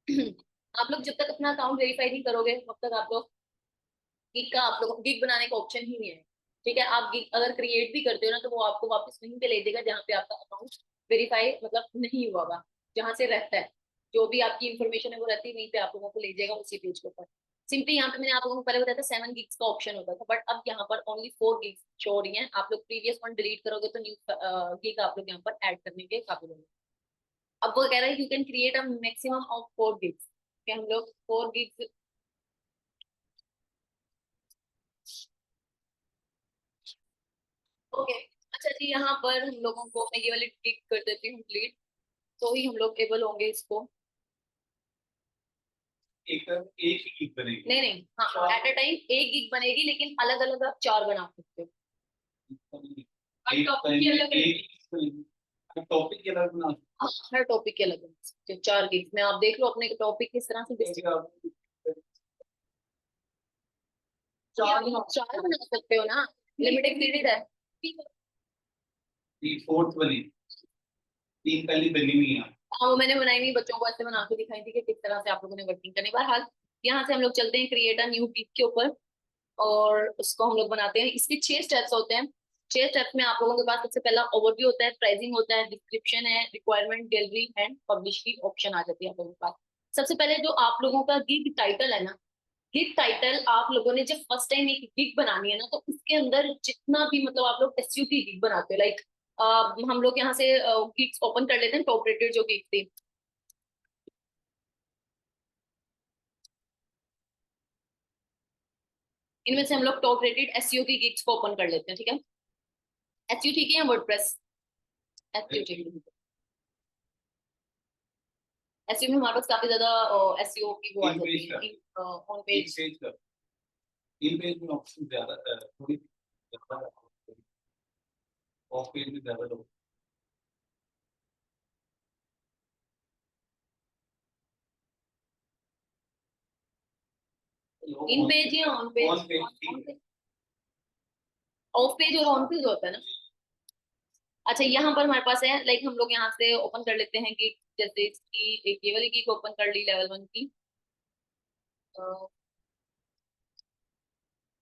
आप लोग जब तक अपना अकाउंट वेरीफाई नहीं करोगे तब तक आप लोग गिग का आप लोग गिग बनाने का ऑप्शन ही नहीं है। ठीक है, आप गिग अगर क्रिएट भी करते हो ना तो वो आपको वापस वहीं पे ले देगा जहाँ पे आपका अकाउंट वेरीफाई मतलब नहीं हुआ होगा, जहाँ से रहता है जो भी आपकी इन्फॉर्मेशन है वो रहती है वहीं पे आप लोगों को ले जाएगा उसी पेज के ऊपर। सिंपली यहाँ पे मैंने आप लोगों को पहले बताया था 7 गिग्स का ऑप्शन होता था, बट अब यहाँ पर ओनली 4 गिग्स शो हो रही है। आप लोग प्रीवियस वन डिलीट करोगे तो न्यू गिग आप लोग यहाँ पर ऐड करने के काबिल होंगे। अब वो कह रहा है you can create a maximum of 4 gigs, कि हम लोग 4 गिग्स। ओके, अच्छा जी, यहाँ पर हम लोगों को मैं ये वाली टिक कर देती हूँ डिलीट, तो ही हम लोग एबल होंगे इसको। एक एक ही गिग बनेगी? नहीं नहीं, हाँ एट अ टाइम एक गिग बनेगी, लेकिन अलग अलग आप 4 बना सकते हो। हर टॉपिक की अलग हर टॉपिक के अलग बना सकते हो। हाँ, हर टॉपिक के अलग बना सकते हो 4 गिग में। आप देख लो अपने टॉपिक किस तरह से चार बना सकते हो ना, लिमिटेड पीरियड है। फोर्थ वाली तीन पहली बनी हुई है। हाँ, वो मैंने बनाई हुई, बच्चों को ऐसे बना के दिखाई थी कि किस तरह से आप लोगों ने वर्किंग करनी। बहरहाल यहाँ से हम लोग चलते हैं क्रिएट अ न्यू गिग के ऊपर, और उसको हम लोग बनाते हैं। इसके 6 स्टेप्स होते हैं। 6 स्टेप्स में आप लोगों के पास सबसे पहला ओवरव्यू होता है, प्राइसिंग होता है, डिस्क्रिप्शन है, रिक्वायरमेंट, गैलरी एंड पब्लिश की ऑप्शन आ जाती है आप लोगों के पास। सबसे पहले जो आप लोगों का गिग टाइटल है ना, गिग टाइटल आप लोगों ने जब फर्स्ट टाइम एक गिग बनानी है ना, तो उसके अंदर जितना भी मतलब आप लोग एसयूटी गिग बनाते हो, लाइक हम लोग यहाँ से गिग्स ओपन कर लेते हैं, टॉप रेटेड जो गिग थी। इनमें से हम लोग टॉप रेटेड एसईओ की गिग्स को ओपन कर लेते हैं, ठीक है। एसईओ ठीक है या वर्डप्रेस? एसईओ ठीक है। एसईओ में हमारे पास काफी ज्यादा एसईओ की वो आ जाती है ऑन पेज। इन पेज में ऑप्शन ज्यादा थोड़ी ज्यादा, ऑफ पेज में ज्यादा लोग। इन पेज या on page? On page, of page और ऑन पेज होता है ना। अच्छा, यहाँ पर हमारे पास है, लाइक हम लोग यहाँ से ओपन कर लेते हैं गिग, जैसे इसकी एक ये वाली गिग ओपन कर ली लेवल 1 की। अ,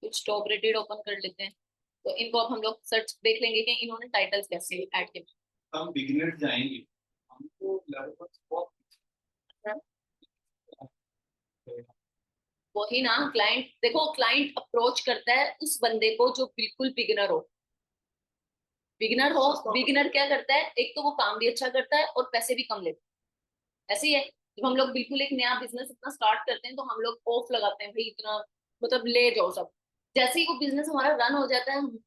कुछ टॉप रेटेड ओपन कर लेते हैं, तो इनको अब हम लोग सर्च देख लेंगे कि इन्होंने टाइटल्स कैसे ऐड किए। हम बिगिनर जाएंगे, हमको लेवल पर बहुत वही ना, क्लाइंट देखो, क्लाइंट अप्रोच करता है उस बंदे को जो बिल्कुल बिगिनर हो। बिगिनर हो, बिगिनर क्या करता है, एक तो वो काम भी अच्छा करता है और पैसे भी कम लेता है। ऐसे ही है, जब हम लोग बिल्कुल एक नया बिजनेस अपना स्टार्ट करते हैं तो हम लोग ऑफ लगाते हैं, भाई इतना मतलब ले जाओ सब। जैसे ही वो बिजनेस हमारा रन हो जाता है, हम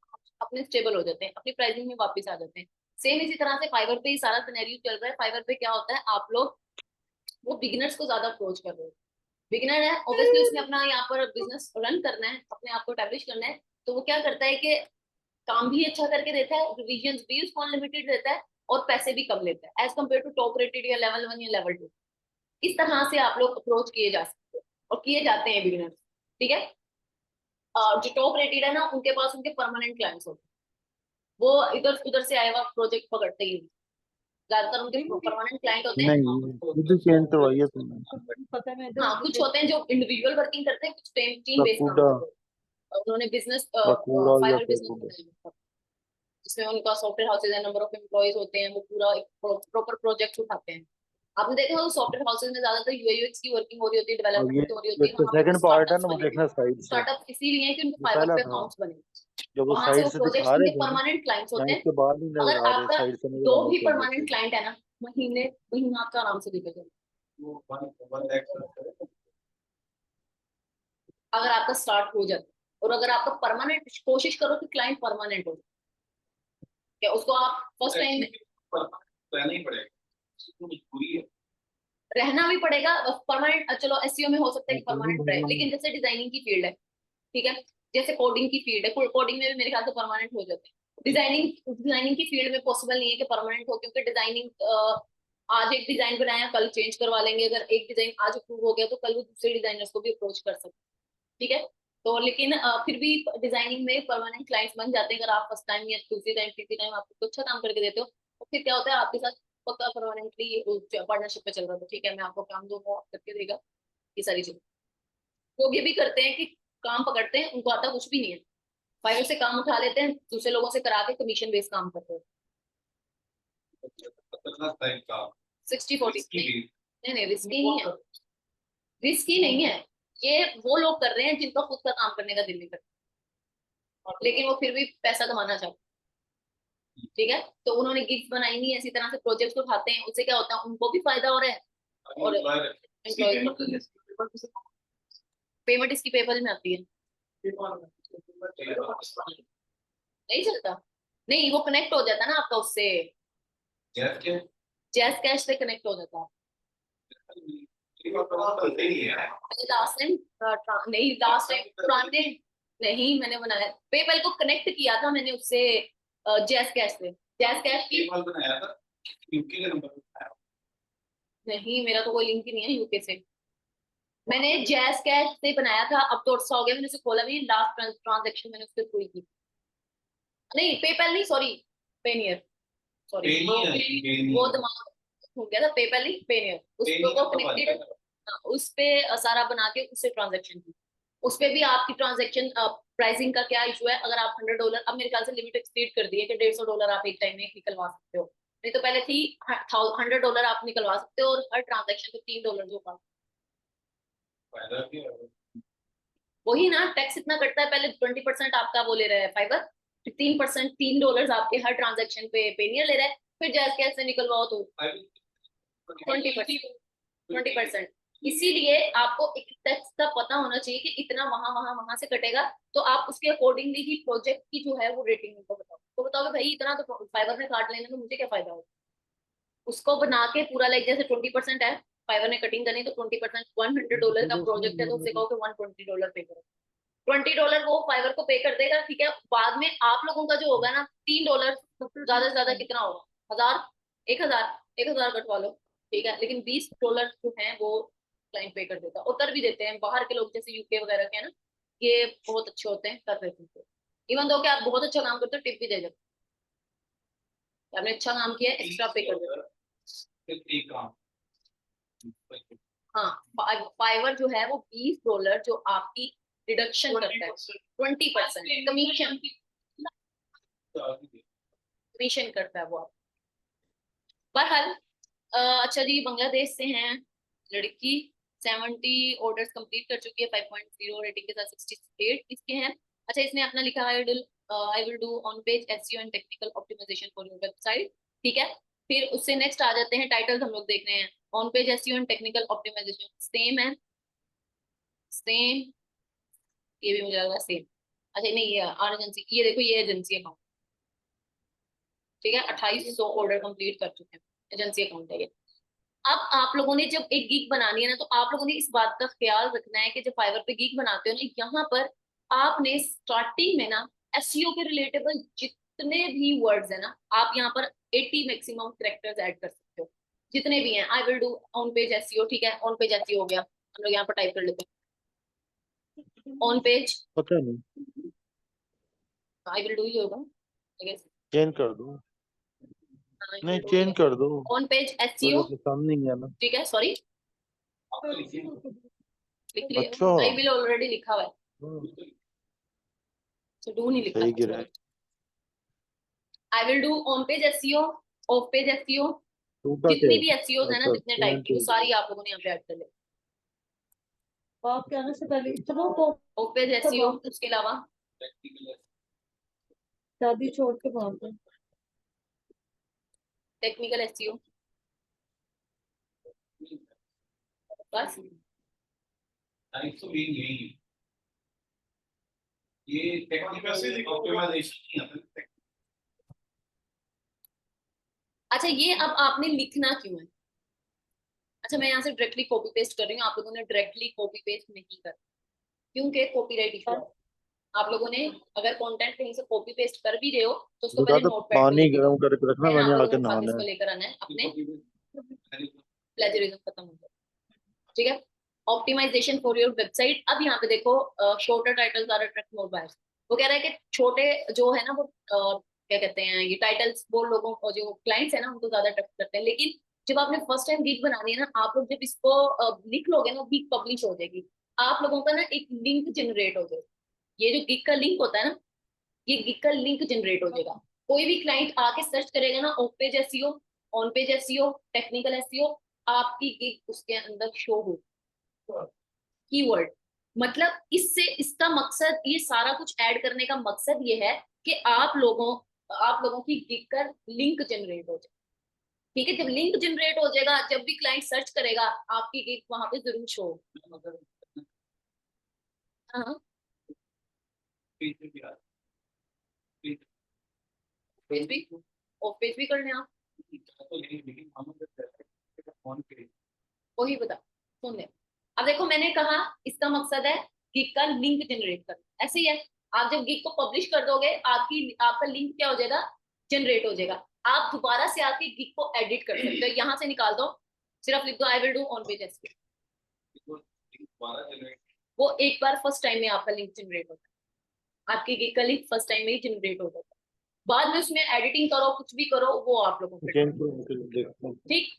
अपने स्टेबल हो जाते हैं, अपनी प्राइसिंग में वापस आ जाते हैं। सेम इसी तरह से फाइवर पे ही सारा सिनेरियो चल रहा है। फाइवर पे क्या होता है, आप लोग वो बिगिनर्स को ज्यादा अप्रोच कर रहे हो। बिगिनर है, ऑब्वियसली उसने अपना यहाँ पर बिजनेस रन करना है, अपने आप को एस्टैब्लिश करना है, तो वो क्या करता है कि काम भी अच्छा करके देता है, रिविजन भी उसको अनलिमिटेड देता है, और पैसे भी कम लेता है as compare to top rated या लेवल 1 या लेवल 2। इस तरह से आप लोग अप्रोच किए जा सकते हैं और किए जाते हैं बिगिनर्स, ठीक है। जो टॉप रेटेड है ना, उनके पास उनके परमानेंट क्लाइंट्स होते हैं, वो इधर उधर से आए हुआ प्रोजेक्ट पकड़ते ही नहीं। ज्यादातर उनके परमानेंट क्लाइंट होते हैं। नहीं, ये तो चेंज तो वही है तुमने। हाँ, कुछ होते हैं जो इंडिविजुअल वर्किंग करते हैं, कुछ टीम टीम बेस्ड काम बकूडा, करते हैं। उन्होंने बिजनेस बकूड़ा या फाइवर बिजनेस बकूडा। बनाया, जिसमें उनका सॉफ्टवेयर हाउसेज है, नंबर ऑफ एम्प्लॉयज होते हैं, वो पूरा एक प्रॉपर प्रोजेक्ट उठाते हैं। आपने देखा होगा सॉफ्टवेयर हाउसेज में ज्यादातर यूआईयूएक्स की वर्किंग हो रही होती है, और ये डेवलपमेंट हो रही होती जो है, इसका वहां पे सेकंड पार्ट है स्टार्टअप्स ना, वो बने हुए देखना हैं। साइड से। स्टार्टअप इसीलिए है कि उनके जो फाइवर पहला पे था, अकाउंट्स बने, जब वो वहां से साइड वो से प्रोजेक्ट्स दिखा रहे उनके थे ना, परमानेंट क्लाइंट्स होते लाइन हैं। के बाद नहीं अगर नजर आ रहे, आपका साइड से नजर दो आ रहे भी थे ये परमानेंट चीज। क्लाइंट है ना, महीने महीना आपका आराम से निकल जाएगा। वो 1 लाख अगर आपका स्टार्ट हो जाता है, और अगर आपका परमानेंट, कोशिश करो कि क्लाइंट परमानेंट हो, क्या उसको आप फर्स्ट टाइम रहना ही पड़ेगा, मजबूरी है, रहना भी पड़ेगा परमानेंट। चलो एसईओ में हो सकता है कि नहीं परमानेंट रहे, भगवान। लेकिन जैसे डिजाइनिंग की फील्ड है, ठीक है, जैसे कोडिंग की फील्ड है, कोडिंग में भी मेरे ख्याल से परमानेंट हो जाते हैं। डिजाइनिंग डिजाइनिंग की फील्ड में पॉसिबल नहीं है कि परमानेंट हो, क्योंकि डिजाइनिंग आज एक डिजाइन बनाया कल चेंज करवा लेंगे। अगर एक डिजाइन आज अप्रूव हो गया तो कल वो दूसरे डिजाइनर्स को भी अप्रोच कर सकते हैं, ठीक है। तो लेकिन फिर भी डिजाइनिंग में परमानेंट क्लाइंट्स बन जाते हैं, अगर आप फर्स्ट टाइम या दूसरी टाइम तीसरी टाइम आप कुछ अच्छा काम करके देते हो, तो फिर क्या होता है आपके साथ, पक्का परमानेंटली पार्टनरशिप पे चल रहा था, ठीक है मैं आपको काम दूंगा, करके देगा, ये सारी चीजें। लोग ये भी करते हैं कि काम पकड़ते हैं, उनको आता कुछ भी नहीं है, फाइवर से काम उठा लेते हैं, दूसरे लोगों से करा के कमीशन बेस्ड काम करते हैं। 60-40 नहीं नहीं, रिस्की नहीं है, रिस्की नहीं है। ये वो लोग कर रहे हैं जिनका खुद का काम करने का दिल नहीं करता, लेकिन वो फिर भी पैसा कमाना चाहते हैं, ठीक है। तो उन्होंने गिग्स बनाई नहीं है, इसी तरह से प्रोजेक्ट्स उठाते हैं, उससे क्या होता है उनको भी फायदा हो रहा है और एम्प्लॉय। पेमेंट इसकी पेपल में आती है, नहीं चलता, नहीं वो कनेक्ट हो जाता है ना आपका उससे, जैस कैश से कनेक्ट हो जाता है। लास्ट टाइम नहीं, लास्ट टाइम पुराने नहीं मैंने बनाया, पेपल को कनेक्ट किया था मैंने उससे, जैस कैश से, जैस कैश की बनाया था यूके का नंबर बनाया। नहीं, मेरा तो कोई लिंक ही नहीं है यूके से, मैंने जैस कैश से बनाया था, अब तो अर्सा हो गया, मैंने उसे खोला भी, लास्ट ट्रांजैक्शन मैंने उससे थ्रू की, नहीं पेपल नहीं, सॉरी पेनियर, सॉरी वो दिमाग हो गया था, पेपल नहीं पेनियर, उसको कनेक्टेड, उस पे सारा बना के उससे ट्रांजैक्शन की, उस पे भी आपकी ट्रांजैक्शन प्राइसिंग का क्या इशू है, अगर आप $100, अब मेरे ख्याल से लिमिट एक्सपीड कर दी है कि $150 आप एक टाइम में निकलवा सकते हो, नहीं तो पहले थी $100 आप निकलवा सकते हो, और हर ट्रांजैक्शन पे $3 जो का, वही ना टैक्स इतना कटता है, पहले 20% आपका वो ले रहा है फाइबर, 3% $3 आपके हर ट्रांजैक्शन पे पेनियर ले रहा है, फिर जैस कैसे निकलवाओ तो 20%। इसीलिए आपको एक टैक्स का पता होना चाहिए कि इतना वहां से कटेगा, तो आप उसके अकॉर्डिंगली ही प्रोजेक्ट की जो है वो रेटिंग उनको बताओ, तो बताओगे भाई इतना तो फाइबर ने काट लेना, तो मुझे क्या फायदा होगा, उसको बना के पूरा लाइक जैसे 20% है फाइबर ने कटिंग करनी, तो 20% $100 का प्रोजेक्ट है, तो उससे कहो कि $120 पे करो, $20 वो फाइबर को पे कर देगा, ठीक है। बाद में आप लोगों का जो होगा ना $3, ज्यादा से ज्यादा कितना होगा, 1000 कटवा लो, ठीक है, लेकिन $20 जो है वो क्लाइंट पे कर देता, उतर भी देते हैं, बाहर के लोग जैसे यूके वगैरह के हैं ना, ये बहुत अच्छे होते हैं, कर देते हैं, इवन दो कि आप बहुत अच्छा काम करते हो टिप भी दे देते, आपने अच्छा काम किया एक्स्ट्रा पे कर देते। हाँ, फाइवर जो है वो $20 जो आपकी रिडक्शन करता है, 20% कमीशन करता है वो आप। बहरहाल अच्छा जी, बांग्लादेश से हैं लड़की, 70 ऑर्डर्स कंप्लीट कर चुकी है, 5.0 रेटिंग के साथ, 68 इसके हैं। अच्छा, इसने अपना लिखा है I will do on page SEO and technical optimisation for your website, ठीक है। फिर उससे नेक्स्ट आ जाते हैं, टाइटल्स हम लोग देख रहे हैं, on page SEO and technical optimisation same है, सेम, ये भी मुझे लग रहा है सेम। अच्छा नहीं, ये एजेंसी, ये देखो ये एजेंसी अकाउंट, ठीक है, 2800 ऑर्डर कंप्लीट कर चुके हैं, एजेंसी अकाउंट है ये। अब आप लोगों ने जब एक गीग बनानी है ना, तो आप लोगों ने इस बात का ख्याल रखना है कि जब फाइवर पे गीग बनाते हो ना, यहाँ पर आपने स्टार्टिंग में ना एसईओ के रिलेटेबल जितने भी वर्ड्स है ना, आप यहाँ पर 80 मैक्सिमम कैरेक्टर्स ऐड कर सकते हो, जितने भी हैं। आई will do on page SEO, ठीक है, ऑन पेज एसईओ हो गया, हम लोग यहाँ पर टाइप कर लेते हैं ऑन पेज, पता नहीं, आई विल डू ही होगा, चेंज कर दो, नहीं चेंज कर दो, ऑन पेज एसईओ, मुझे पसंद नहीं है ना। ठीक है, सॉरी लिख लिया, अच्छा, आई विल ऑलरेडी लिखा हुआ है, तो डू नहीं लिखना सही था, गिरा है। I will do on page SEO, of page SEO, टूटा जितनी क्या? भी एसईओ है ना, अच्छा, जितने टाइप चेंज की, वो टूट सारी गया। आप लोगों ने यहाँ पे ऐड कर ले। आप कहने से पहले चलो तो ऑफ पेज एसईओ, उसके अलावा शादी छोड़ के भाग गए। टेक्निकल एसईओ, बस ये टेक्निकल ऑप्टिमाइजेशन नहीं आता। अच्छा, ये अब आपने लिखना क्यों है? अच्छा, मैं यहाँ से डायरेक्टली कॉपी पेस्ट कर रही हूँ, आप लोगों ने डायरेक्टली कॉपी पेस्ट नहीं कर, क्योंकि कॉपीराइट इशू है। आप लोगों ने अगर कंटेंट कहीं से कॉपी पेस्ट कर भी रहे हो, तो उसको बता पहले दो, नोटपैड पे पानी लेके गर्म करके रखना, आप मैंने लोगों आके ने साथ नहाना इसको है। लेकर आना है, अपने प्लेजरिज्म खत्म हो गया, ठीक है। ऑप्टिमाइजेशन फॉर योर वेबसाइट, अब यहाँ पे देखो shorter titles are attract more buyers, वो कह रहा है कि छोटे जो है ना वो क्या कहते हैं ये टाइटल्स, वो लोगों को जो क्लाइंट्स है ना उनको ज्यादा ट्रस्ट करते हैं। लेकिन जब आपने फर्स्ट टाइम गिग बनानी है ना, आप लोग जब इसको लिख लोगे ना, गिग पब्लिश हो जाएगी, आप लोगों का ना एक लिंक जनरेट हो जाएगा। ये जो गिग का लिंक होता है ना, ये गिग का लिंक जनरेट हो जाएगा। कोई भी क्लाइंट आके सर्च करेगा ना, of page SEO, on page SEO, technical SEO, आपकी गिग उसके अंदर शो हो, कीवर्ड। मतलब इससे इसका मकसद, ये सारा कुछ ऐड करने का मकसद ये है कि आप लोगों की गिग का लिंक जनरेट हो जाए। ठीक है, जब लिंक जनरेट हो जाएगा, जब भी क्लाइंट सर्च करेगा, आपकी गिग वहां पे जरूर शो होगी। हाँ, पेज भी, ऑफ पेज भी करने आप, वही बता, सुन ले। अब देखो मैंने कहा इसका मकसद है गिग का लिंक जनरेट करना, ऐसे ही है। आप जब गिग को पब्लिश कर दोगे, आपका लिंक क्या हो जाएगा, जनरेट हो जाएगा। आप दोबारा से आके गिग को एडिट कर सकते हो, यहाँ से निकाल दो, सिर्फ लिख दो आई will do on page SEO. वो एक बार फर्स्ट टाइम में आपका लिंक जनरेट होता है, आपकी गिग का लिंक फर्स्ट टाइम में ही जनरेट हो जाता है। बाद में उसमें एडिटिंग करो, कुछ भी करो, वो आप लोगों को चेंज करो, देखते हैं। ठीक।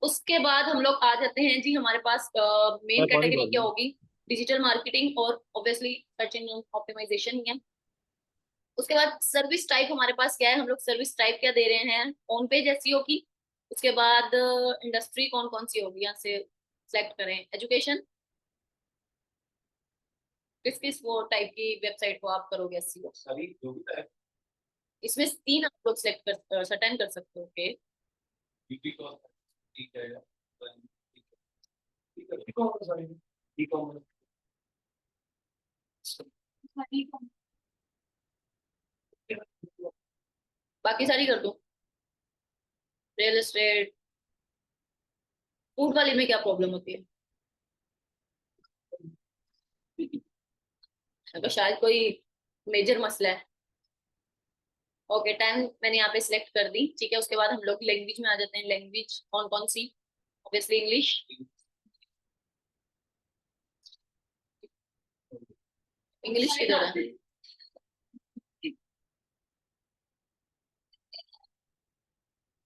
उसके बाद हम लोग आ जाते हैं जी, हमारे पास मेन मैं पानी कैटेगरी डाल क्या दूं। होगी, डिजिटल मार्केटिंग और ऑब्वियसली सर्च इंजन ऑप्टिमाइजेशन ही है। उसके बाद सर्विस टाइप हमारे पास क्या है, हम लोग सर्विस टाइप क्या दे रहे हैं, ऑन पेज एसईओ की। उसके बाद इंडस्ट्री कौन कौन सी होगी, यहाँ से सेलेक्ट करें, एजुकेशन, किस किस वो टाइप की वेबसाइट को आप करोगे एसईओ। इसमें 3 आप लोग सेलेक्ट कर सर्टेन कर सकते हो। ओके, बाकी सारी कर दो, रियल एस्टेट, फूड वाली में क्या प्रॉब्लम होती है, तो शायद कोई मेजर मसला है। ओके, 10 मैंने यहाँ पे सिलेक्ट कर दी, ठीक है। उसके बाद हम लोग लैंग्वेज में आ जाते हैं, लैंग्वेज कौन कौन सी, ऑब्वियसली इंग्लिश, इंग्लिश किधर है,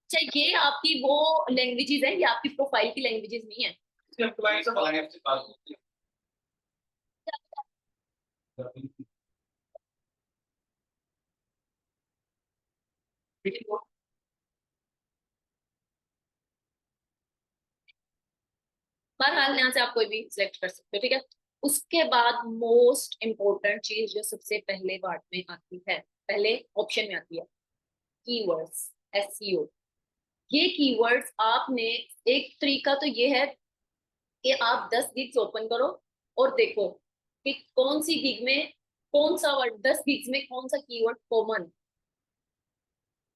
अच्छा ये आपकी वो लैंग्वेजेस है, ये आपकी प्रोफाइल की लैंग्वेजेस नहीं है। बहरहाल यहाँ से आप कोई भी सिलेक्ट कर सकते हो, ठीक है। उसके बाद मोस्ट इम्पोर्टेंट चीज जो सबसे पहले पार्ट में आती है, पहले ऑप्शन में आती है, कीवर्ड्स, एसईओ। ये कीवर्ड्स आपने, एक तरीका तो ये है कि आप 10 गिग्स ओपन करो और देखो कि कौन सी गिग में कौन सा वर्ड, 10 गिग्स में कौन सा कीवर्ड कॉमन,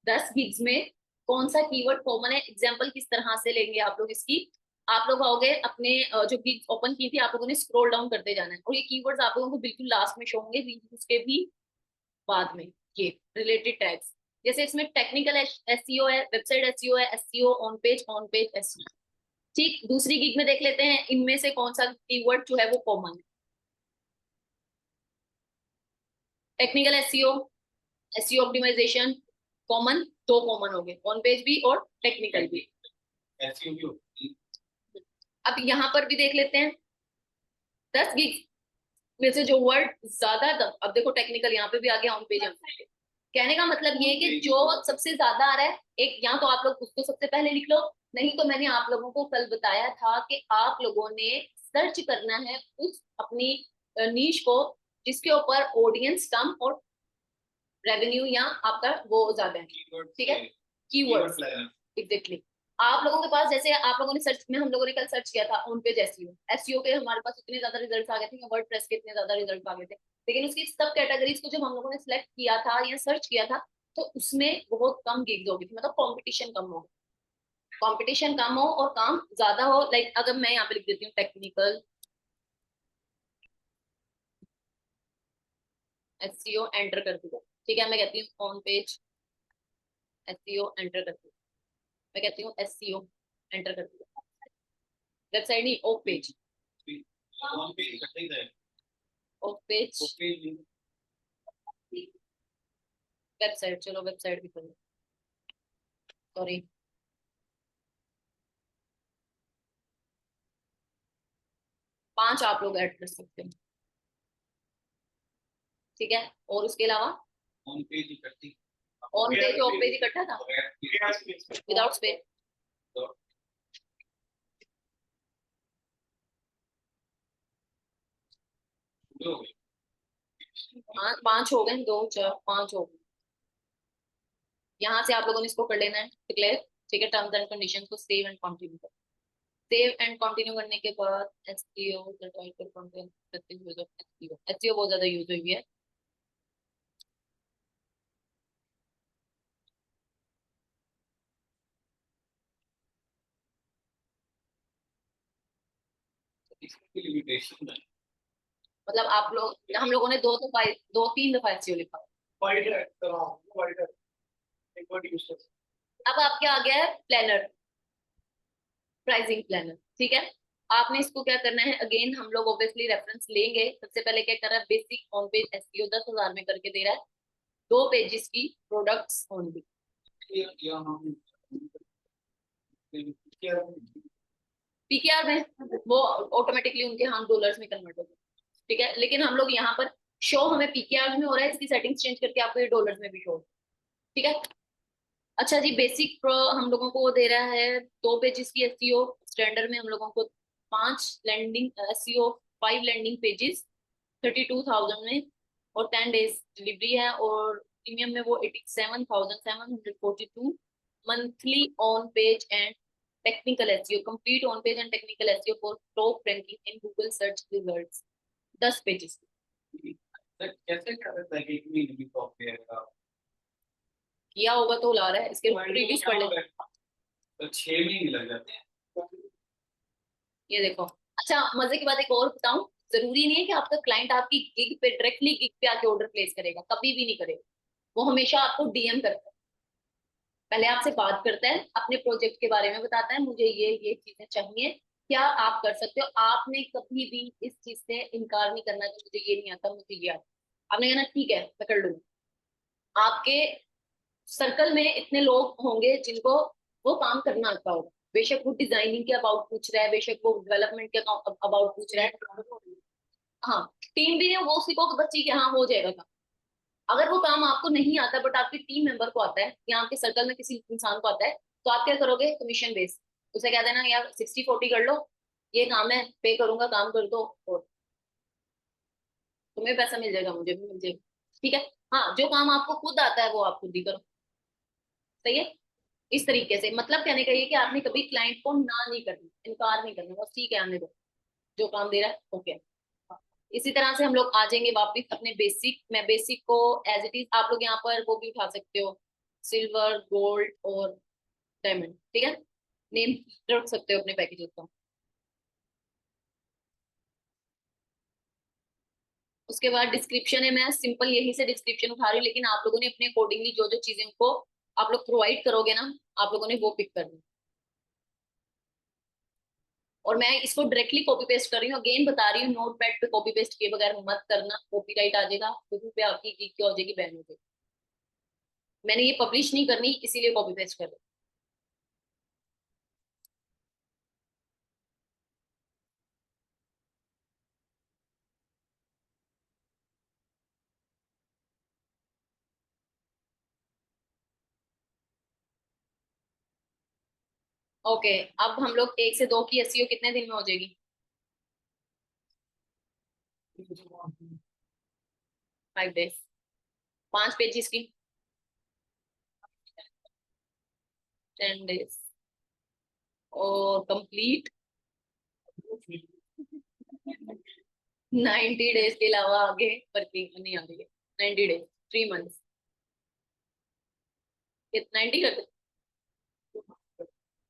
10 गिग्स में कौन सा कीवर्ड कॉमन है। एग्जांपल किस तरह से लेंगे आप लोग इसकी, आप लोग आओगे अपने जो गिग्स ओपन की थी, आप लोगों ने स्क्रॉल डाउन करते जाना है, और ये कीवर्ड्स आप लोगों को बिल्कुल लास्ट में शो होंगे, उसके भी बाद में ये रिलेटेड टैग्स। जैसे इसमें टेक्निकल एसईओ है, वेबसाइट एसईओ है, एसईओ ऑन पेज एसईओ। ठीक, दूसरी गिग में देख लेते हैं इनमें से कौन सा कीवर्ड जो है वो कॉमन है। Technical SEO, SEO optimisation, common, 2 common हो गए, ऑन पेज भी और टेक्निकल भी। अब यहाँ पर भी देख लेते हैं 10 गिग में से जो वर्ड ज्यादा, अब देखो टेक्निकल यहाँ पे भी आ गया, ऑन पेज। कहने का मतलब ये है कि जो सबसे ज्यादा आ रहा है, एक या तो आप लोग उसको सबसे पहले लिख लो, नहीं तो मैंने आप लोगों को कल बताया था कि आप लोगों ने सर्च करना है उस अपनी नीश को जिसके ऊपर ऑडियंस कम और रेवेन्यू या आपका वो ज्यादा है, ठीक है। Keywords, exactly. आप लोगों के पास, जैसे आप लोगों ने सर्च में, हम लोगों ने कल सर्च किया था ऑन पेज एसईओ, एसईओ के हमारे पास इतने ज्यादा रिजल्ट्स आ गए थे, वर्डप्रेस के इतने ज्यादा रिजल्ट आ गए थे, लेकिन उसकी सब कैटेगरीज को जब हम लोगों ने सिलेक्ट किया था या सर्च किया था, तो उसमें बहुत कम गिग्स हो गई थी, मतलब कंपटीशन कम हो, कंपटीशन कम हो और काम ज्यादा हो। लाइक अगर मैं यहाँ पे लिख देती हूँ टेक्निकल एसईओ, एंटर कर दूंगा, ठीक है। मैं कहती हूँ ऑन पेज एसईओ, एंटर कर दूंगा, मैं कहती हूँ एसईओ, एंटर कर दूंगा, वेबसाइट नहीं, of page, of page, website, चलो वेबसाइट भी करो, सॉरी। पांच आप लोग ऐड कर सकते हो, ठीक है। और उसके अलावा ऑन पेज इकट्ठी ऑन पेज ऑफ पेज इकट्ठा था, विदाउट स्पेस। पांच हो गए, दो चार पांच हो गए। यहाँ से आप लोगों ने इसको कर लेना है डिक्लेयर, ठीक है। टर्म्स एंड कंडीशन को सेव एंड कंटिन्यू कर, सेव एंड कंटिन्यू करने के बाद एसईओ एसईओ बहुत ज्यादा यूज हुई है। इसकी लिमिटेशन है। मतलब आप लोग, हम लोगों ने दो तीन दफा एसईओ लिखा। वाइड है, वाइड है, एक बार यूज कर। अब आपके आ गया है प्लानर, प्राइसिंग प्लानर, ठीक है। आपने इसको क्या करना है, अगेन हम लोग ऑब्वियसली रेफरेंस लेंगे। सबसे पहले क्या कर रहा है, बेसिक ऑन पेज एसईओ 10,000 में करके दे रहा है, 2 पेजेस की प्रोडक्ट्स ओनली। या हम पीकेआर में वो ऑटोमेटिकली उनके हम डॉलर्स में कन्वर्ट हो गए, ठीक है। लेकिन हम लोग यहाँ पर शो हमें पीकेआर में हो रहा है, इसकी सेटिंग्स चेंज करके आपको ये डॉलर्स में भी शो, ठीक है। अच्छा जी, बेसिक प्रो हम लोगों को वो दे रहा है 2 पेजेस की एसईओ, स्टैंडर्ड में हम लोगों को 5 लैंडिंग एसईओ 5 लैंडिंग पेजेस 32,000 में, और 10 डेज डिलीवरी है। और प्रीमियम में वो 87,742 monthly on page and technical SEO, complete on page and technical SEO for top ranking in Google search results, 10 pages. कैसे क्या करता है कि इतनी लिमिट सॉफ्टवेयर का किया होगा तो ला रहा है, इसके रिव्यूज पढ़ ले। तो 6 महीने लग जाते हैं। ये देखो, अच्छा मजे की बात एक और बताऊं, जरूरी नहीं है कि आपका क्लाइंट आपकी गिग पे डायरेक्टली गिग पे आके ऑर्डर प्लेस करेगा, कभी भी नहीं करेगा। वो हमेशा आपको डीएम करता है, पहले आपसे बात करता है, अपने प्रोजेक्ट के बारे में बताता है, मुझे ये चीजें चाहिए, क्या आप कर सकते हो। आपने कभी भी इस चीज से इनकार नहीं करना कि मुझे ये नहीं आता, मुझे ये आता। आपने कहना ठीक है मैं कर लूंगा। आपके सर्कल में इतने लोग होंगे जिनको वो काम करना आता होगा, बेशक वो डिजाइनिंग के अबाउट पूछ रहा है, बेशक वो डेवलपमेंट के अबाउट पूछ रहा है। हाँ, टीम भी है, वो उसी को बच्ची के हाँ हो जाएगा काम। अगर वो काम आपको नहीं आता बट आपकी टीम मेंबर को आता है या आपके सर्कल में किसी इंसान को आता है, तो आप क्या करोगे, कमीशन बेस उसे कह देना यार 60-40 कर लो, ये काम है, पे करूंगा, काम कर दो और तुम्हें पैसा मिल जाएगा, मुझे भी मिल जाएगा, ठीक है। हाँ, जो काम आपको खुद आता है वो आप खुद ही करो, सही है। इस तरीके से मतलब कहने का ये कि आपने कभी क्लाइंट को ना नहीं करना, इनकार नहीं करना, बस ठीक है आने दो, जो काम दे रहा है ओके। इसी तरह से हम लोग आ जाएंगे वापस अपने बेसिक, मैं बेसिक को एज इट इज, आप लोग यहाँ पर वो भी उठा सकते हो, सिल्वर गोल्ड और डायमंड, ठीक है। नेम रख सकते हो अपने पैकेजेस का। उसके बाद डिस्क्रिप्शन है, मैं सिंपल यही से डिस्क्रिप्शन उठा रही हूँ, लेकिन आप लोगों ने अपने अकॉर्डिंगली जो जो चीजें उनको आप लोग प्रोवाइड करोगे ना, आप लोगों ने वो पिक करनी। और मैं इसको डायरेक्टली कॉपी पेस्ट कर रही हूँ, अगेन बता रही हूँ, नोट पैड पे कॉपी पेस्ट किए बगैर मत करना, कॉपीराइट आ जाएगा, गूगल पे आपकी की क्या हो जाएगी, बैन हो जाएगी। मैंने ये पब्लिश नहीं करनी इसीलिए कॉपी पेस्ट कर रही हूँ। ओके, अब हम लोग 1 से 2 की एसईओ कितने दिन में हो जाएगी, 5 डेज, 5 पेजेस की 10 डेज, और कंप्लीट 90 डेज के अलावा आगे वर्किंग नहीं आ रही है, 90 डेज, 3 मंथ्स, 90 करते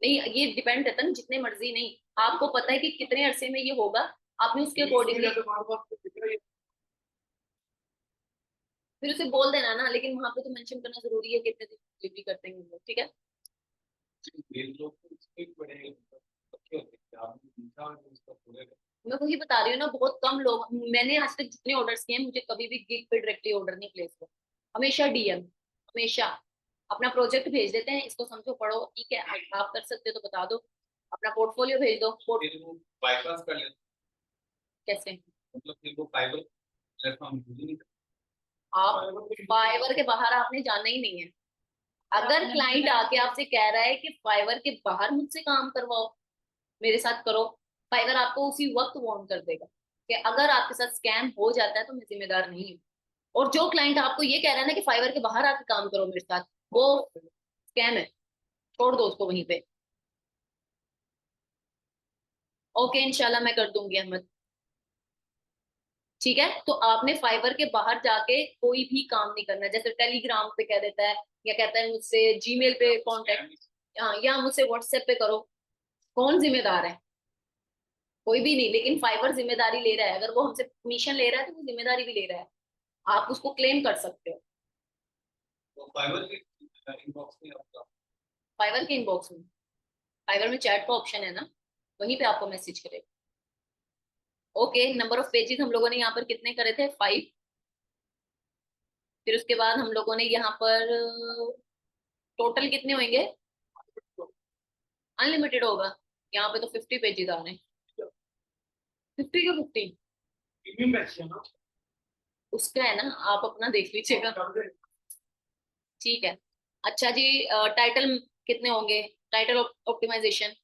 नहीं, ये डिपेंड करता है ना, जितने मर्जी नहीं, आपको पता है कि कितने अरसे में ये होगा, आपने उसके अकॉर्डिंगली फिर उसे बोल देना ना, लेकिन वहां पे तो मेंशन करना जरूरी है कितने दिन डिलीवरी करते हैं हम लोग, ठीक है। ये लोग तो इसके बड़े अच्छे होते हैं, आप इंसान उसका पूरे मैं वही बता रही हूँ ना, बहुत कम लोग, मैंने आज तक जितने ऑर्डर्स किए हैं मुझे कभी भी गिग पे डायरेक्टली ऑर्डर नहीं प्लेस हुआ, हमेशा डीएम। हमेशा अपना प्रोजेक्ट भेज देते हैं, इसको समझो पढ़ो, ठीक है, आप कर सकते हो तो बता दो, अपना पोर्टफोलियो भेज दो। फिर वो बाईपास कर लेते, कैसे? मतलब फिर वो फाइबर प्लेटफॉर्म यूज ही नहीं करते। आप फाइवर के बाहर आपने जाना ही नहीं है। अगर क्लाइंट आके आपसे कह रहा है कि फाइवर के बाहर मुझसे काम करवाओ, मेरे साथ करो, फाइवर आपको उसी वक्त वार्न कर देगा कि अगर आपके साथ स्कैम हो जाता है तो मैं जिम्मेदार नहीं हूँ। और जो क्लाइंट आपको ये कह रहा है ना कि फाइवर के बाहर आके काम करो मेरे साथ, वो स्कैम है, छोड़ दो उसको वहीं पे। ओके, इंशाल्लाह मैं कर दूंगी अहमद। ठीक है, तो आपने फाइवर के बाहर जाके कोई भी काम नहीं करना, जैसे टेलीग्राम पे कह देता है या कहता है मुझसे जीमेल पे कांटेक्ट, हाँ, या मुझसे व्हाट्सएप पे करो, कौन जिम्मेदार है? कोई भी नहीं, लेकिन फाइवर जिम्मेदारी ले रहा है। अगर वो हमसे कमीशन ले रहा है तो वो जिम्मेदारी भी ले रहा है, आप उसको क्लेम कर सकते हो। तो फाइबर के इनबॉक्स में आपका फाइवर के इनबॉक्स में, फाइवर में चैट का ऑप्शन है ना, वहीं पे आपको मैसेज करेगा। ओके, नंबर ऑफ पेजेस हम लोगों ने यहाँ पर कितने करे थे? 5। फिर उसके बाद हम लोगों ने यहाँ पर टोटल कितने होंगे? अनलिमिटेड होगा। यहाँ पे तो 50 पेजेस आ रहे हैं। 50 के 50 प्रीमियम बैच है ना, उसका है ना, आप अपना देख लीजिएगा। ठीक है, अच्छा जी, टाइटल कितने होंगे? टाइटल ऑप्टिमाइजेशन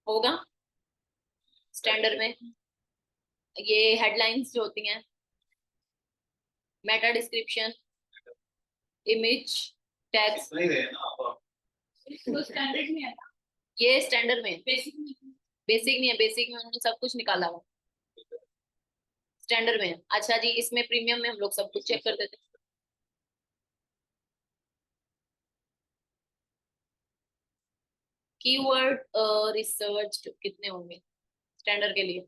होगा स्टैंडर्ड में। ये हेडलाइंस जो होती हैं, मेटा डिस्क्रिप्शन, इमेज, टैग्स, नहीं रहे ना आप। तो स्टैंडर्ड में है ना, ये स्टैंडर्ड में। बेसिक में। बेसिक नहीं है, बेसिक में उन्होंने सब कुछ निकाला हुआ, स्टैंडर्ड में है। अच्छा जी, इसमें प्रीमियम में हम लोग सब कुछ चेक कर देते हैं। कीवर्ड रिसर्च कितने होंगे स्टैंडर्ड के लिए?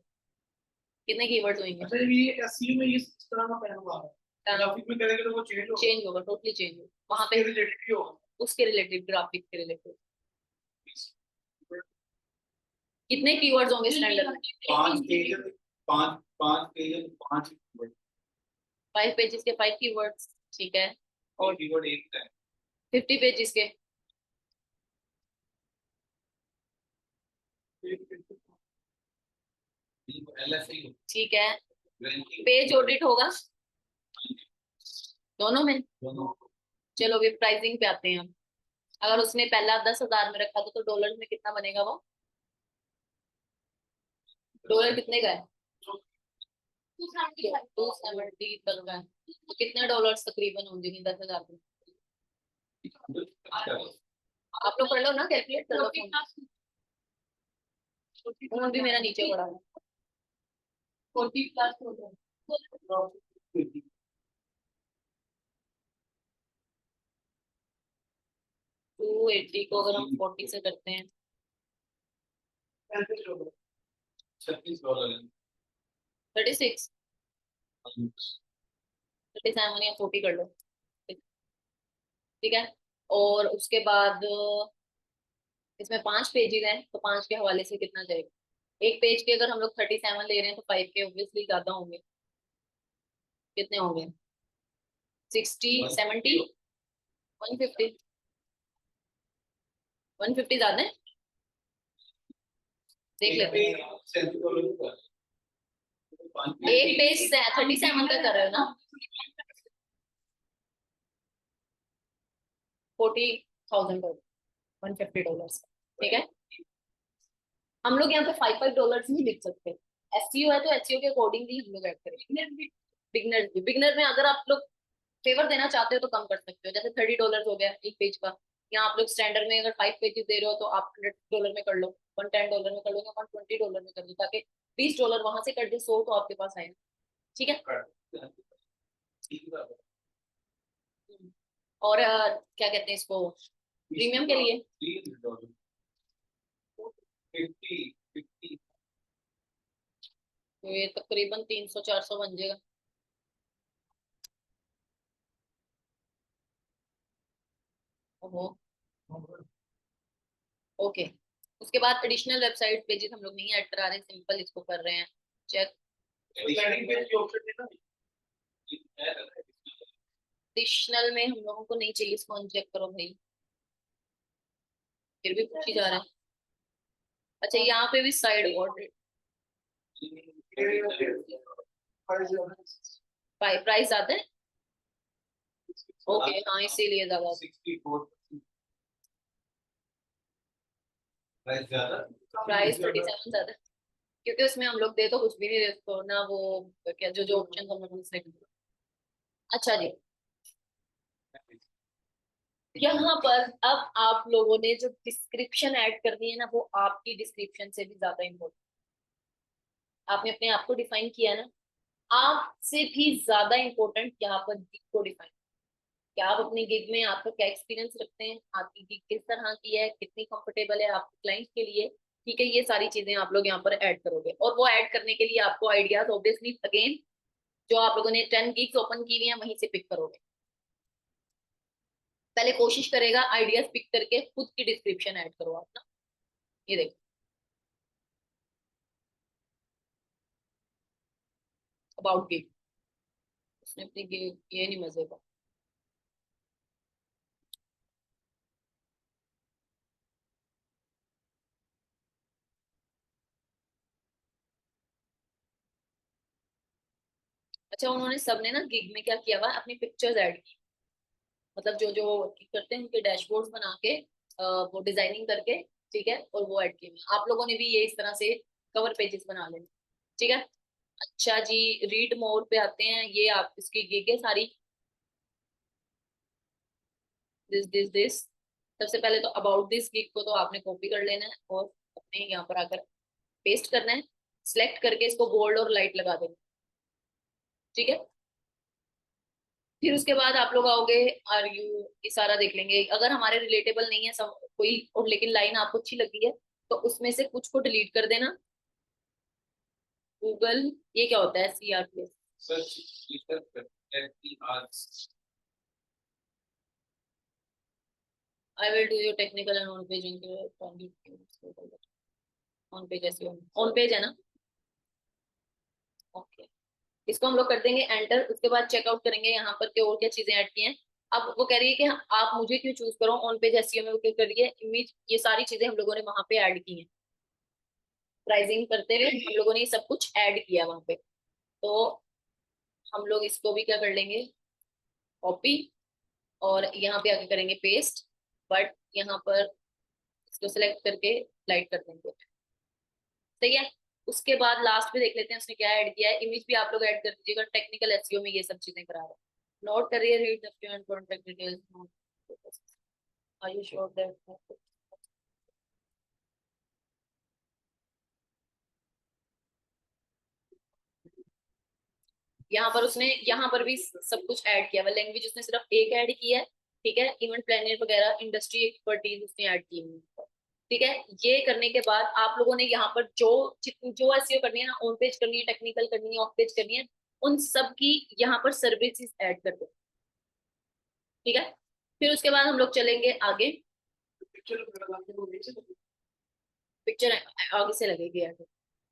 कितने कीवर्ड्स होंगे? अच्छा, ये एसईओ में ये इस तरह का पहलू आ रहा है, ग्राफिक में करेंगे तो वो चेंज होगा, चेंज होगा, टोटली चेंज होगा वहां पे, रिलेटेड भी होगा। उसके रिलेटेड, ग्राफिक के रिलेटेड। कितने कीवर्ड्स होंगे स्टैंडर्ड में? 5 पेज, 5 पेज 5 कीवर्ड, 5 पेजेस के 5 कीवर्ड्स, ठीक है। और कीवर्ड एक है। 50 पेजेस के एलएसई ठीक है। रैंकिंग पेज ऑडिट होगा दोनों में। दोनों। चलो अभी प्राइसिंग पे आते हैं हम। अगर उसने पहला 10,000 में रखा तो डॉलर में कितना बनेगा वो? डॉलर कितने का है? 270 तक का है। तो कितने डॉलर तकरीबन होंगे 10,000 में? आप लोग कर लो ना, कैलकुलेट कर लो। फोन भी मेरा नीचे पड़ा है। 40 प्लस हो जाए। 280 को अगर हम 40 से करते हैं, $36 36, 37 या 40 कर लो, ठीक है। और उसके बाद इसमें 5 पेजेस हैं, तो 5 के हवाले से कितना जाएगा? एक पेज के अगर हम लोग 37 ले रहे हैं तो 5 के ऑब्वियसली ज्यादा होंगे। कितने होंगे? 60, 70, 150, 150 ज्यादा है, देख लेते हैं। एक पेज 37 का कर रहे हो ना, 40,000 डॉलर, $150, ठीक है। हम लोग यहाँ पे $5 नहीं लिख सकते। एसईओ है तो एसईओ के अकॉर्डिंगली हम लोग ऐड करेंगे। बिगनर में अगर आप लोग फेवर देना चाहते हो तो कम कर सकते हो, जैसे $30 हो गया एक पेज का। या आप लोग स्टैंडर्ड में अगर 5 पेजेस दे रहे हो तो आप $100 में कर लो, $110 में कर लो, या $120 में कर लो, ताकि $20 वहां से कट दे, 100 तो आपके पास आए, ठीक है। और क्या कहते हैं इसको, प्रीमियम के लिए तो ये तकरीबन 300-400 बन जाएगा। ओहो, ओके। उसके बाद एडिशनल वेबसाइट पेजेस हम लोग नहीं ऐड करा रहे, सिंपल इसको कर रहे हैं चेक। एडिशनल में हम लोगों को नहीं चाहिए, इसको अनचेक करो भाई, फिर भी पूछी जा रहा है। अच्छा यहाँ पे भी साइड बॉर्डर प्राइस ज्यादा है, ओके हाँ इसीलिए ज्यादा 64 प्राइस ज्यादा। प्राइस 37 ज्यादा है। क्योंकि उसमें हम लोग दे तो कुछ भी नहीं रहे उसको ना, वो क्या जो जो ऑप्शन हम लोग सेलेक्ट। अच्छा जी, यहाँ पर अब आप लोगों ने जो डिस्क्रिप्शन ऐड करनी है ना, वो आपकी डिस्क्रिप्शन से भी ज्यादा इम्पोर्टेंट। आपने अपने आप को डिफाइन किया ना, आपसे भी ज्यादा इम्पोर्टेंट यहाँ पर गिग को डिफाइन, कि आप अपनी गिग में आपका क्या एक्सपीरियंस रखते हैं, आपकी गिग किस तरह की है, कितनी कंफर्टेबल है आपके क्लाइंट के लिए। ठीक है, ये सारी चीजें आप लोग यहाँ पर ऐड करोगे, और वो ऐड करने के लिए आपको आइडियाज ऑब्वियसली अगेन जो आप लोगों ने 10 गिग्स ओपन की हुई है वहीं से पिक करोगे। पहले कोशिश करेगा आइडियाज पिक करके खुद की डिस्क्रिप्शन ऐड करो आप ना। ये देखो अबाउट गिग, उसने अपनी गिग, ये नहीं मजे का। अच्छा उन्होंने सबने ना गिग में क्या किया हुआ है, अपनी पिक्चर्स ऐड की, मतलब जो जो करते हैं उनके डैशबोर्ड्स बना के वो डिजाइनिंग करके, ठीक है, और वो ऐड किए हुए हैं। आप लोगों ने भी ये इस तरह से कवर पेजेस बना लेने, ठीक है। अच्छा जी, रीड मोर पे आते हैं, ये आप इसकी गिग है सारी, दिस सबसे पहले तो अबाउट दिस गिग को तो आपने कॉपी कर लेना है और अपने यहाँ पर आकर पेस्ट करना है, सिलेक्ट करके इसको बोल्ड और लाइट लगा देना, ठीक है। फिर उसके बाद आप लोग आओगे, आर यू, ये सारा देख लेंगे। अगर हमारे रिलेटेबल नहीं है सब कोई और लेकिन लाइन आपको अच्छी लगी है तो उसमें से कुछ को डिलीट कर देना। गूगल, ये क्या होता है, CRPS, search research FTR I will do your technical and on page on page, ऐसे ऑन पेज है ना, ओके। इसको हम लोग कर देंगे एंटर, उसके बाद चेकआउट करेंगे यहाँ पर के और क्या चीजें ऐड की हैं। अब वो कह रही है कि आप मुझे क्यों चूज करो, ऑन पेज एसईओ में वो क्या कर रही है, इमेज, ये सारी चीजें हम लोगों ने वहां पे ऐड की हैं, प्राइसिंग करते हुए हम लोगों ने ये सब कुछ ऐड किया वहां पे। तो हम लोग इसको भी क्या कर लेंगे, कॉपी, और यहाँ पे आके करेंगे पेस्ट, बट यहाँ पर इसको सिलेक्ट करके लाइट कर देंगे, सही है। उसके बाद लास्ट में देख लेते हैं उसने क्या ऐड किया है, इमेज भी आप लोग ऐड कर दीजिएगा, टेक्निकल एसईओ में ये सब चीजें करा रहा है। नोट करिए, read the contact details, are you sure that, यहाँ पर उसने यहाँ पर भी सब कुछ ऐड किया हुआ, लैंग्वेज उसने सिर्फ एक ऐड की है, ठीक है। इवेंट प्लानर वगैरह इंडस्ट्री एक्सपर्टीज उसने ऐड की हुई है, ठीक है। ये करने के बाद आप लोगों ने यहाँ पर जो जो एसईओ करनी है ना, ऑन पेज करनी है, टेक्निकल करनी है, ऑफ पेज करनी है, उन सब की यहाँ पर सर्विसेज ऐड कर दो, ठीक है। फिर उसके बाद हम लोग चलेंगे आगे, पिक्चर आगे से लगेगी आगे।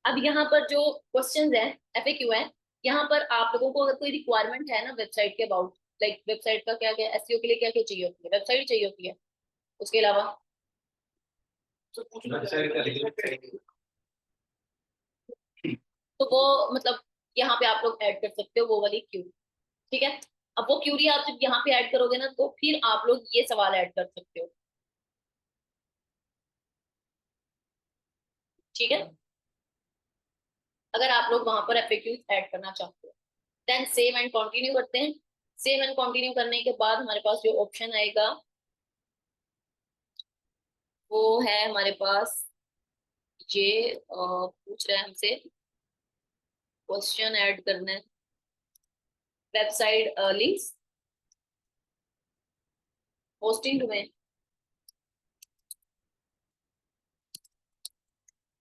अब यहाँ पर जो क्वेश्चंस है, FAQ है, यहाँ पर आप लोगों को अगर कोई रिक्वायरमेंट है ना वेबसाइट के अबाउट, लाइक वेबसाइट का क्या क्या एसईओ के लिए क्या क्या चाहिए होती है, वेबसाइट चाहिए होती है, उसके अलावा वेबसाइट का लिंक तो वो मतलब यहाँ पे आप लोग ऐड कर सकते हो वो वाली क्यूरी, ठीक है। अब वो क्यूरी आप जब यहाँ पे ऐड करोगे ना तो फिर आप लोग ये सवाल ऐड कर सकते हो, ठीक है। अगर आप लोग वहां पर FAQs ऐड करना चाहते हो, देन सेव एंड कंटिन्यू करते हैं। सेव एंड कंटिन्यू करने के बाद हमारे पास जो ऑप्शन आएगा वो है हमारे पास, ये पूछ रहा है हमसे क्वेश्चन ऐड करना है, वेबसाइट लिंक्स, होस्टिंग में,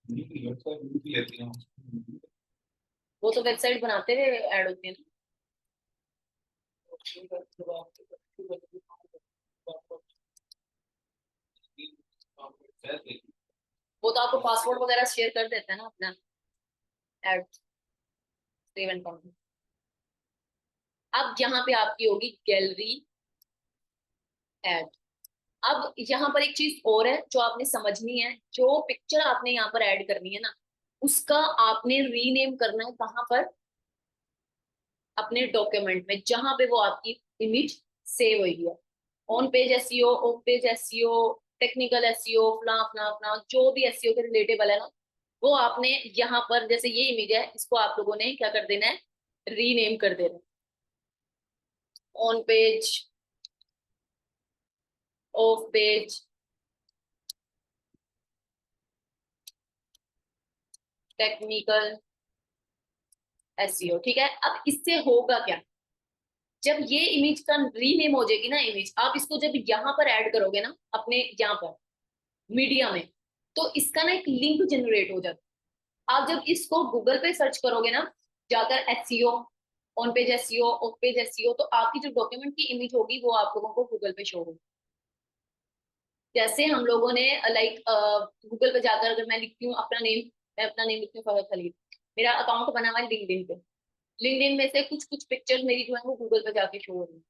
वेबसाइट लेती हूँ। वो तो वेबसाइट बनाते हुए ऐड होती है ना। वो तो आपको पासवर्ड वगैरह शेयर कर देते हैं ना अपना, ऐड सेव एंड कंटिन्यू। अब यहाँ पे आपकी होगी गैलरी ऐड। अब यहाँ पर एक चीज और है जो आपने समझनी है, जो पिक्चर आपने यहाँ पर ऐड करनी है ना, उसका आपने रीनेम करना है कहाँ पर, अपने डॉक्यूमेंट में जहां पे वो आपकी इमेज सेव हुई है। On page SEO, of page SEO, technical SEO, फला फला फला, जो भी एसईओ के रिलेटेबल है ना, वो आपने यहाँ पर, जैसे ये इमेज है, इसको आप लोगों ने क्या कर देना है, रीनेम कर देना है। On page, of page, technical SEO, ठीक है। अब इससे होगा क्या, जब ये इमेज का रीनेम हो जाएगी ना इमेज, आप इसको जब यहाँ पर ऐड करोगे ना अपने यहाँ पर मीडिया में, तो इसका ना एक लिंक जनरेट हो जाता है। आप जब इसको गूगल पे सर्च करोगे ना, जाकर SEO, on page SEO, of page SEO, तो आपकी जो डॉक्यूमेंट की इमेज होगी वो आप लोगों को गूगल पे शो होगी। जैसे हम लोगों ने लाइक गूगल पे जाकर अगर मैं लिखती हूँ अपना नेम, मैं अपना नेम लिखती हूँ फहद खलील, मेरा अकाउंट बना हुआ है लिंक्डइन पे, लिंक्डइन में से कुछ कुछ पिक्चर मेरी जो है वो गूगल पे जाके शो हो रही है।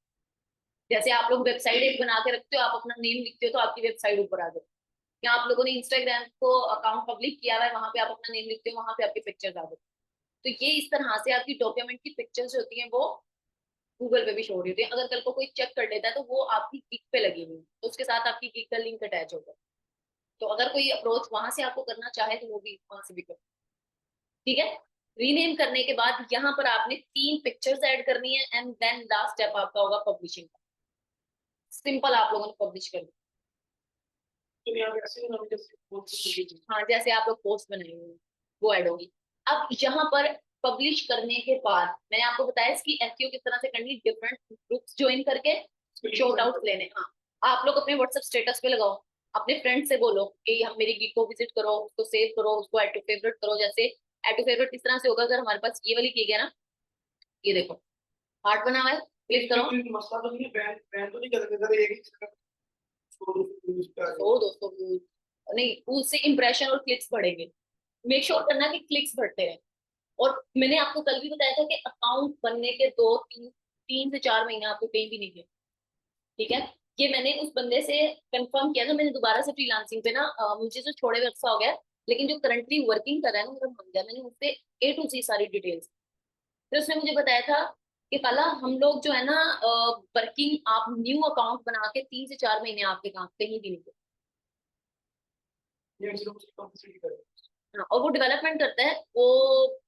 जैसे आप लोग वेबसाइट एक बना के रखते हो, आप अपना नेम लिखते हो तो आपकी वेबसाइट ऊपर आ जाती है, या आप लोगों ने इंस्टाग्राम को अकाउंट पब्लिक किया हुआ है, वहां पे आप अपना नेम लिखते हो, वहां पे आपकी पिक्चर्स आ जाती है। तो ये इस तरह से आपकी डॉक्यूमेंट की पिक्चर्स होती हैं वो गूगल पे भी शो हो रही होती है। अगर कल को कोई चेक कर लेता है तो वो आपकी गिग पे लगी हुई है, तो उसके साथ आपकी गिग का लिंक अटैच होगा। तो अगर कोई अप्रोच वहां से आपको करना चाहे तो वो भी वहां से भी कर, ठीक है। रीनेम करने के बाद यहाँ पर आपने 3 पिक्चर्स ऐड करनी है, एंड देन लास्ट स्टेप आपका होगा पब्लिशिंग का। सिंपल, आप लोगों ने पब्लिश कर दिया। तो यहाँ पे ऐसे ना जैसे पोस्ट हाँ, जैसे आप लोग पोस्ट बनाएंगे वो ऐड होगी। अब यहाँ पर पब्लिश करने के बाद मैंने आपको बताया इसकी एसईओ किस तरह से करनी, डिफरेंट ग्रुप्स ज्वाइन करके शॉर्ट आउट लेने। हाँ, आप लोग अपने व्हाट्सएप स्टेटस पे लगाओ, अपने फ्रेंड से बोलो कि हम मेरी गिग को विजिट करो, उसको सेव करो, उसको ऐड टू फेवरेट करो। जैसे ऐड टू फेवरेट इस तरह से होगा, अगर हमारे पास ये वाली गिग है ना, ये देखो हार्ट बना हुआ है, क्लिक करो, मसला तो नहीं है, बैन बैन तो नहीं कर सकते एक ही जगह 100-200 व्यूज नहीं, उससे इंप्रेशन और क्लिक्स बढ़ेंगे। मेक श्योर करना कि क्लिक्स बढ़ते रहे। और मैंने आपको कल भी बताया था कि अकाउंट बनने के 3 से 4 महीने आपको कहीं भी नहीं गए, ठीक है। ये मैंने उस बंदे से कंफर्म किया था, मैंने दोबारा से फ्रीलांसिंग पे ना मुझे तो छोड़े हुए अर्सा हो गया, लेकिन जो करंटली वर्किंग कर रहा है ना मेरा बन गया, मैंने उससे ए टू सी सारी डिटेल्स। फिर उसने मुझे बताया था कि कला हम लोग जो है ना वर्किंग, आप न्यू अकाउंट बना के 3 से 4 महीने आपके काम कहीं भी नहीं गए। ये चीज़ कंप्लीट करें। हाँ, और वो डेवलपमेंट करता है वो,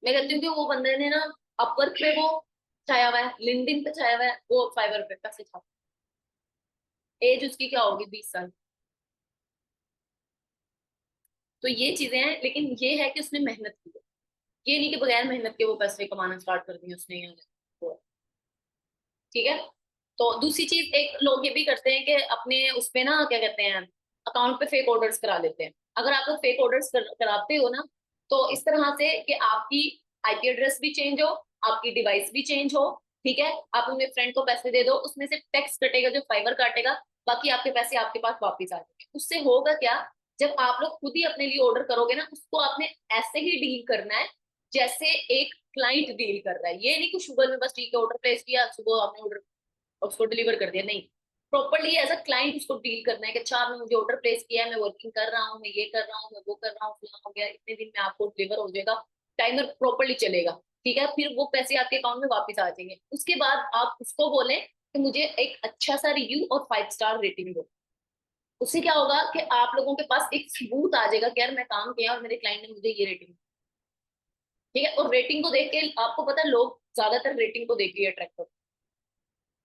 मैं कहती हूँ कि वो बंदे ने ना अपवर्क पे वो छाया हुआ है, लिंक्डइन पे छाया हुआ है, वो फाइवर पे पैसे छापा। एज उसकी क्या होगी, 20 साल। तो ये चीजें हैं, लेकिन ये है कि उसने मेहनत की है, ये नहीं कि बगैर मेहनत के वो पैसे कमाना स्टार्ट कर दिए उसने यहाँ, तो ठीक है। तो दूसरी चीज, एक लोग ये भी करते हैं कि अपने उस पे ना क्या कहते हैं, अकाउंट पे फेक ऑर्डर्स करा लेते हैं। अगर आप लोग फेक ऑर्डर्स कराते हो ना, तो इस तरह से कि आपकी आईपी एड्रेस भी चेंज हो, आपकी डिवाइस भी चेंज हो, ठीक है, आप अपने फ्रेंड को पैसे दे दो, उसमें से टैक्स कटेगा जो फाइबर काटेगा, बाकी आपके पैसे आपके पास वापस आ जाएंगे। उससे होगा क्या, जब आप लोग खुद ही अपने लिए ऑर्डर करोगे ना, उसको आपने ऐसे ही डील करना है जैसे एक क्लाइंट डील कर रहा है। ये नहीं कुछ गूगल में बस ठीक है ऑर्डर प्लेस किया, सुबह आपने ऑर्डर उसको डिलीवर कर दिया, नहीं, प्रॉपरली एज अ क्लाइंट उसको डील करना है कि अच्छा आपने मुझे ऑर्डर प्लेस किया है, मैं वर्किंग कर रहा हूँ, मैं ये कर रहा हूँ, मैं वो कर रहा हूँ, फलाना हो गया, इतने दिन में आपको डिलीवर हो जाएगा, टाइमर प्रॉपरली चलेगा, ठीक है। फिर वो पैसे आपके अकाउंट में वापस आ जाएंगे। उसके बाद आप उसको बोले कि मुझे एक अच्छा सा रिव्यू और 5 स्टार रेटिंग दो। उससे क्या होगा कि आप लोगों के पास एक सबूत आ जाएगा कि यार मैं काम किया और मेरे क्लाइंट ने मुझे ये रेटिंग, ठीक है। और रेटिंग को देख के आपको पता है लोग ज्यादातर रेटिंग को देख के अट्रैक्ट होते हैं,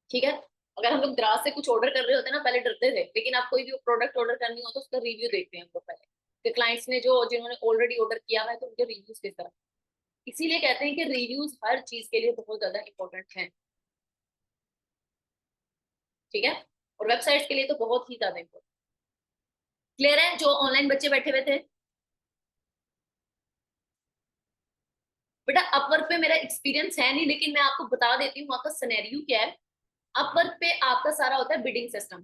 ठीक है। अगर हम लोग दराज से कुछ ऑर्डर कर रहे होते हैं ना, पहले डरते थे, लेकिन आप कोई भी प्रोडक्ट ऑर्डर करनी हो तो उसका रिव्यू देखते हैं हम लोग पहले, कि क्लाइंट्स ने जो जिन्होंने ऑलरेडी ऑर्डर किया हुआ है तो उनके रिव्यूज किस तरह। इसीलिए कहते हैं कि रिव्यूज हर चीज के लिए बहुत ज्यादा इंपॉर्टेंट है, ठीक है। और वेबसाइट्स के लिए तो बहुत ही ज्यादा इंपॉर्टेंट। क्लियर है, जो ऑनलाइन बच्चे बैठे हुए थे। बेटा अपवर्क पे मेरा एक्सपीरियंस है नहीं, लेकिन मैं आपको बता देती हूँ वहां का सिनेरियो क्या है। अपवर्क पे आपका सारा होता है बिडिंग सिस्टम,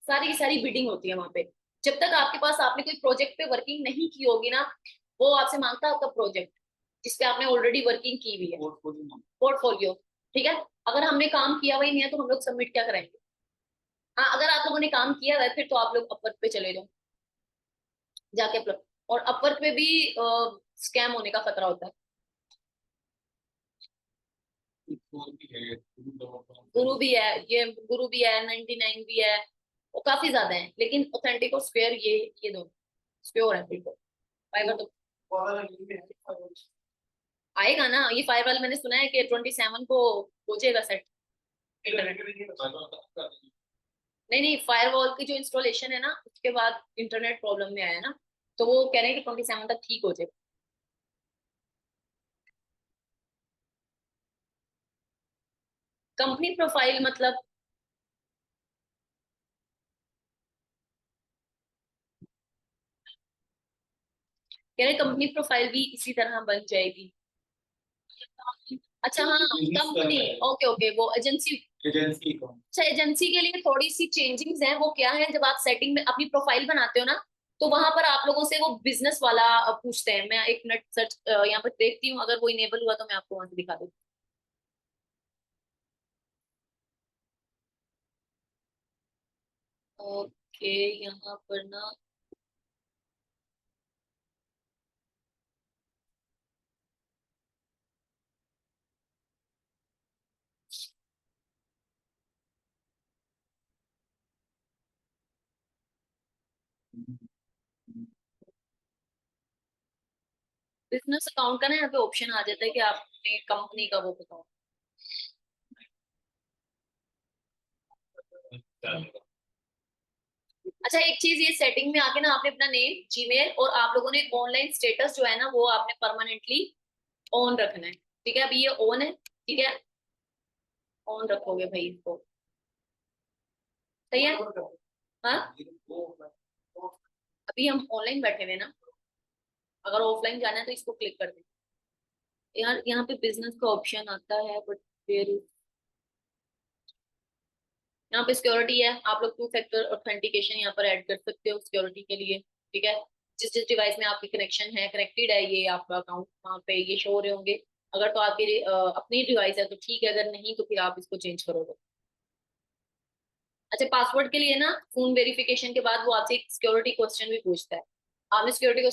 सारी की सारी बिडिंग होती है वहां पे। जब तक आपके पास आपने कोई प्रोजेक्ट पे वर्किंग नहीं की होगी ना, वो आपसे मांगता है आपका प्रोजेक्ट, जिसपे आपने ऑलरेडी वर्किंग की हुई है, पोर्टफोलियो पोर्टफोलियो। ठीक है, अगर हमने काम किया हुआ ही नहीं है तो हम लोग सबमिट क्या कराएंगे? हाँ, अगर आप लोगों ने काम किया हुआ है फिर तो आप लोग अपवर्क पे चले जाओ जाके अपलोड। और अपवर्क पे भी स्कैम होने का खतरा होता है। भी है, गुरु भी है, ये गुरु भी है, 99 भी है, वो काफी ज्यादा है, लेकिन ऑथेंटिक और स्क्वेयर ये दोनों स्क्योर है बिल्कुल। फाइवर तो आएगा ना, ये फाइवर मैंने सुना है कि 27 को हो जाएगा सेट इंटरनेट। नहीं नहीं, फायरवॉल की जो इंस्टॉलेशन है ना उसके बाद इंटरनेट प्रॉब्लम में आया ना, तो वो कह रहे हैं कि 27 तक ठीक हो जाए। कंपनी प्रोफाइल मतलब कह रहे कंपनी प्रोफाइल भी इसी तरह बन जाएगी। अच्छा हाँ, कंपनी, ओके ओके, वो एजेंसी। एजेंसी को अच्छा, एजेंसी के लिए थोड़ी सी चेंजिंग्स हैं। वो क्या है, जब आप सेटिंग में अपनी प्रोफाइल बनाते हो ना, तो वहां पर आप लोगों से वो बिजनेस वाला पूछते हैं। मैं एक मिनट सर्च यहाँ पर देखती हूँ, अगर वो इनेबल हुआ तो मैं आपको वहां से दिखा दूँ। ओके, यहाँ पर ना बिजनेस अकाउंट का ना यहाँ पे ऑप्शन आ जाता है कि आपने कंपनी का वो बताओ। अच्छा, एक चीज, ये सेटिंग में आके ना आपने अपना नेम, जीमेल और आप लोगों ने ऑनलाइन स्टेटस जो है ना वो आपने परमानेंटली ऑन रखना है। ठीक है, अभी ये ऑन है, ठीक है, ऑन रखोगे भाई इसको। सही है। हाँ, अभी हम ऑनलाइन बैठे हुए हैं ना, अगर ऑफलाइन जाना है तो इसको क्लिक कर दे। यार यहाँ पे बिजनेस का ऑप्शन आता है, बट फिर यहाँ पे सिक्योरिटी है, आप लोग 2 फैक्टर ऑथेंटिकेशन यहाँ पर ऐड कर सकते हो सिक्योरिटी के लिए। ठीक है, जिस जिस डिवाइस में आपकी कनेक्शन है, कनेक्टेड है ये आपका अकाउंट, वहाँ पे ये शो हो रहे होंगे। अगर तो आपकी अपनी डिवाइस है तो ठीक है, अगर नहीं तो फिर आप इसको चेंज करोगे। अच्छा, पासवर्ड के लिए ना फोन वेरिफिकेशन के बाद वो आपसे एक सिक्योरिटी क्वेश्चन भी पूछता है। आपने सिक्योरिटी